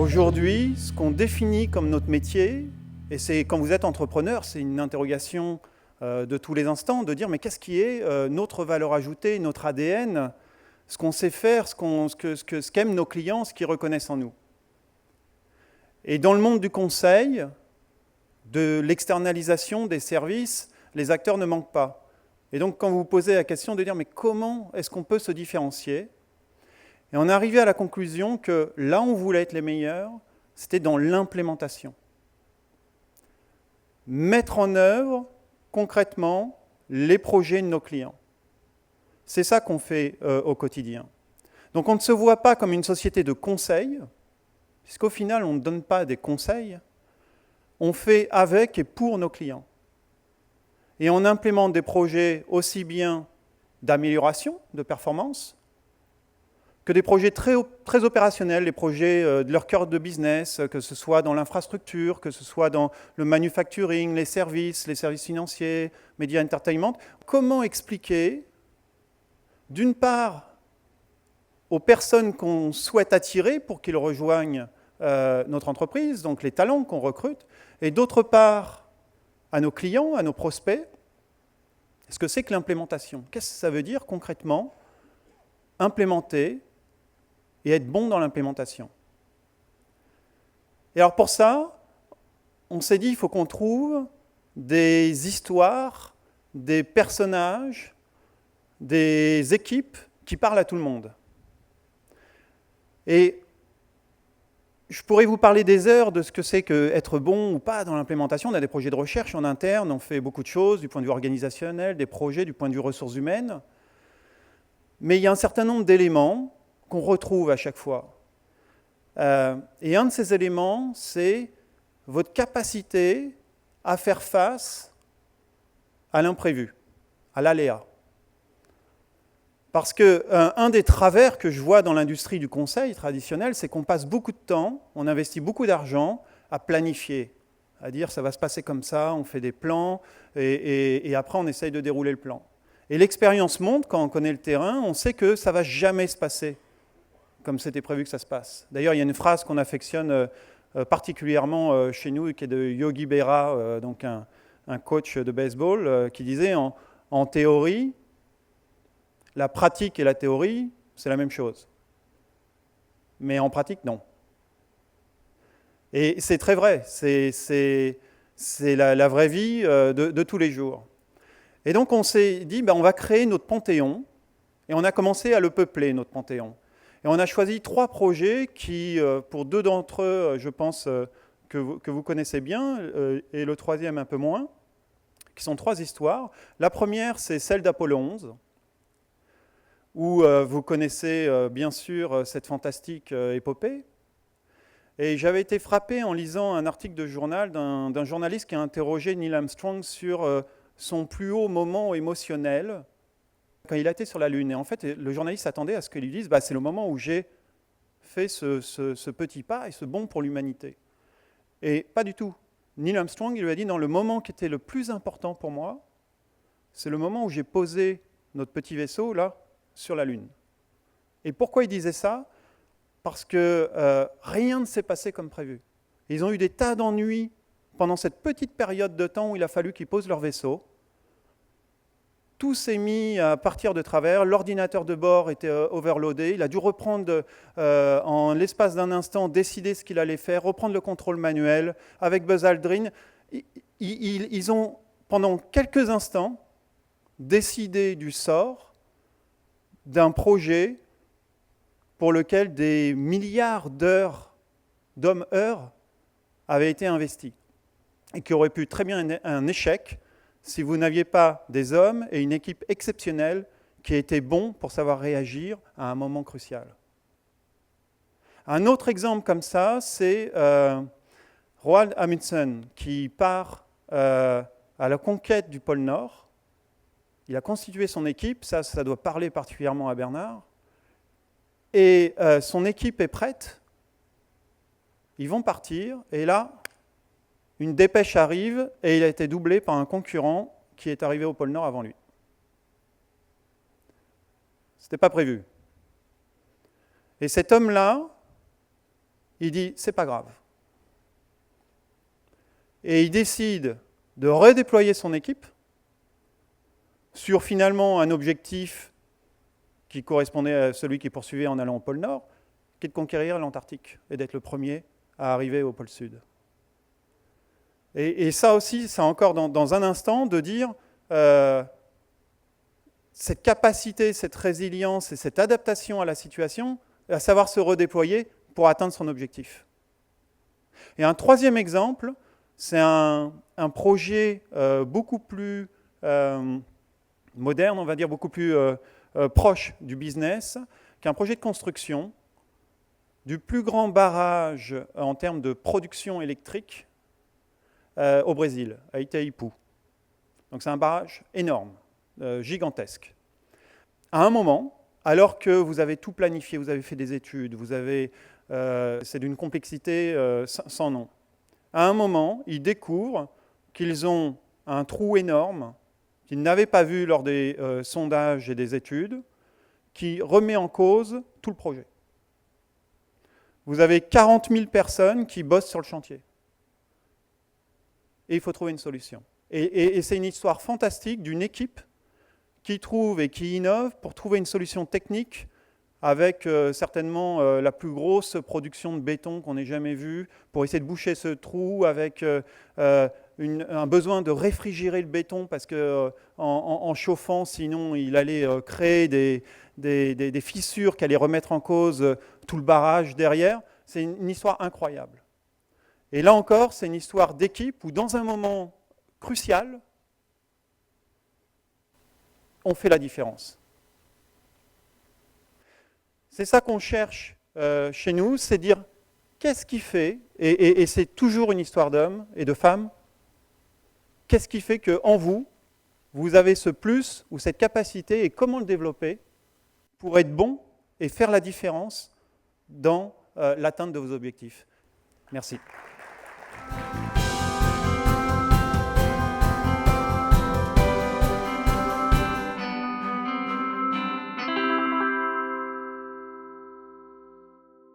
Aujourd'hui, ce qu'on définit comme notre métier, et c'est quand vous êtes entrepreneur, c'est une interrogation de tous les instants, de dire mais qu'est-ce qui est notre valeur ajoutée, notre ADN, ce qu'on sait faire, ce qu'aiment nos clients, ce qu'ils reconnaissent en nous. Et dans le monde du conseil, de l'externalisation des services, les acteurs ne manquent pas. Et donc quand vous vous posez la question de dire mais comment est-ce qu'on peut se différencier ? Et on est arrivé à la conclusion que là où on voulait être les meilleurs, c'était dans l'implémentation. Mettre en œuvre concrètement les projets de nos clients. C'est ça qu'on fait au quotidien. Donc on ne se voit pas comme une société de conseil, puisqu'au final on ne donne pas des conseils, on fait avec et pour nos clients. Et on implémente des projets aussi bien d'amélioration de performance, que des projets très opérationnels, les projets de leur cœur de business, que ce soit dans l'infrastructure, que ce soit dans le manufacturing, les services financiers, media entertainment. Comment expliquer, d'une part, aux personnes qu'on souhaite attirer pour qu'ils rejoignent notre entreprise, donc les talents qu'on recrute, et d'autre part, à nos clients, à nos prospects, ce que c'est que l'implémentation. Qu'est-ce que ça veut dire concrètement ? Implémenter et être bon dans l'implémentation. Et alors pour ça, on s'est dit, il faut qu'on trouve des histoires, des personnages, des équipes qui parlent à tout le monde. Et je pourrais vous parler des heures de ce que c'est qu'être bon ou pas dans l'implémentation. On a des projets de recherche en interne, on fait beaucoup de choses du point de vue organisationnel, des projets du point de vue ressources humaines. Mais il y a un certain nombre d'éléments qu'on retrouve à chaque fois. Et un de ces éléments, c'est votre capacité à faire face à l'imprévu, à l'aléa. Parce qu'un des travers que je vois dans l'industrie du conseil traditionnel, c'est qu'on passe beaucoup de temps, on investit beaucoup d'argent à planifier, à dire ça va se passer comme ça, on fait des plans, et après on essaye de dérouler le plan. Et l'expérience montre, quand on connaît le terrain, on sait que ça ne va jamais se passer comme c'était prévu que ça se passe. D'ailleurs, il y a une phrase qu'on affectionne particulièrement chez nous, qui est de Yogi Berra, donc un coach de baseball, qui disait en théorie, la pratique et la théorie, c'est la même chose. Mais en pratique, non. Et c'est très vrai, c'est la vraie vie de tous les jours. Et donc on s'est dit, on va créer notre panthéon, et on a commencé à le peupler, notre panthéon. Et on a choisi 3 projets qui, pour 2 d'entre eux, je pense que vous connaissez bien, et le troisième un peu moins, qui sont 3 histoires. La première, c'est celle d'Apollo 11, où vous connaissez bien sûr cette fantastique épopée. Et j'avais été frappé en lisant un article de journal d'un journaliste qui a interrogé Neil Armstrong sur son plus haut moment émotionnel quand il a été sur la Lune. Et en fait, le journaliste s'attendait à ce qu'il lui dise c'est le moment où j'ai fait ce petit pas et ce bond pour l'humanité. Et pas du tout. Neil Armstrong, il lui a dit, le moment qui était le plus important pour moi, c'est le moment où j'ai posé notre petit vaisseau, là, sur la Lune. Et pourquoi il disait ça ? Parce que rien ne s'est passé comme prévu. Ils ont eu des tas d'ennuis pendant cette petite période de temps où il a fallu qu'ils posent leur vaisseau. Tout s'est mis à partir de travers, l'ordinateur de bord était overloadé, il a dû reprendre en l'espace d'un instant, décider ce qu'il allait faire, reprendre le contrôle manuel avec Buzz Aldrin. Ils ont, pendant quelques instants, décidé du sort d'un projet pour lequel des milliards d'hommes-heures avaient été investis et qui aurait pu très bien être un échec si vous n'aviez pas des hommes et une équipe exceptionnelle qui étaient bons pour savoir réagir à un moment crucial. Un autre exemple comme ça, c'est Roald Amundsen, qui part à la conquête du pôle Nord. Il a constitué son équipe, ça doit parler particulièrement à Bernard, et son équipe est prête. Ils vont partir, et là, une dépêche arrive et il a été doublé par un concurrent qui est arrivé au pôle Nord avant lui. Ce n'était pas prévu. Et cet homme-là, il dit, c'est pas grave. Et il décide de redéployer son équipe sur finalement un objectif qui correspondait à celui qu'il poursuivait en allant au pôle Nord, qui est de conquérir l'Antarctique et d'être le premier à arriver au pôle Sud. Et ça aussi, c'est encore dans un instant de dire cette capacité, cette résilience et cette adaptation à la situation, à savoir se redéployer pour atteindre son objectif. Et un troisième exemple, c'est un projet beaucoup plus moderne, on va dire, beaucoup plus proche du business, qui est un projet de construction du plus grand barrage en termes de production électrique au Brésil, à Itaipu. Donc c'est un barrage énorme, gigantesque. À un moment, alors que vous avez tout planifié, vous avez fait des études, c'est d'une complexité sans nom. À un moment, ils découvrent qu'ils ont un trou énorme qu'ils n'avaient pas vu lors des sondages et des études, qui remet en cause tout le projet. Vous avez 40 000 personnes qui bossent sur le chantier. Et il faut trouver une solution. Et c'est une histoire fantastique d'une équipe qui trouve et qui innove pour trouver une solution technique avec certainement la plus grosse production de béton qu'on ait jamais vue, pour essayer de boucher ce trou, avec un besoin de réfrigérer le béton, parce qu'en chauffant, sinon il allait créer des fissures qui allaient remettre en cause tout le barrage derrière. C'est une histoire incroyable. Et là encore, c'est une histoire d'équipe où, dans un moment crucial, on fait la différence. C'est ça qu'on cherche chez nous, c'est dire qu'est-ce qui fait, et c'est toujours une histoire d'hommes et de femmes, qu'est-ce qui fait qu'en vous, vous avez ce plus ou cette capacité, et comment le développer pour être bon et faire la différence dans l'atteinte de vos objectifs. Merci.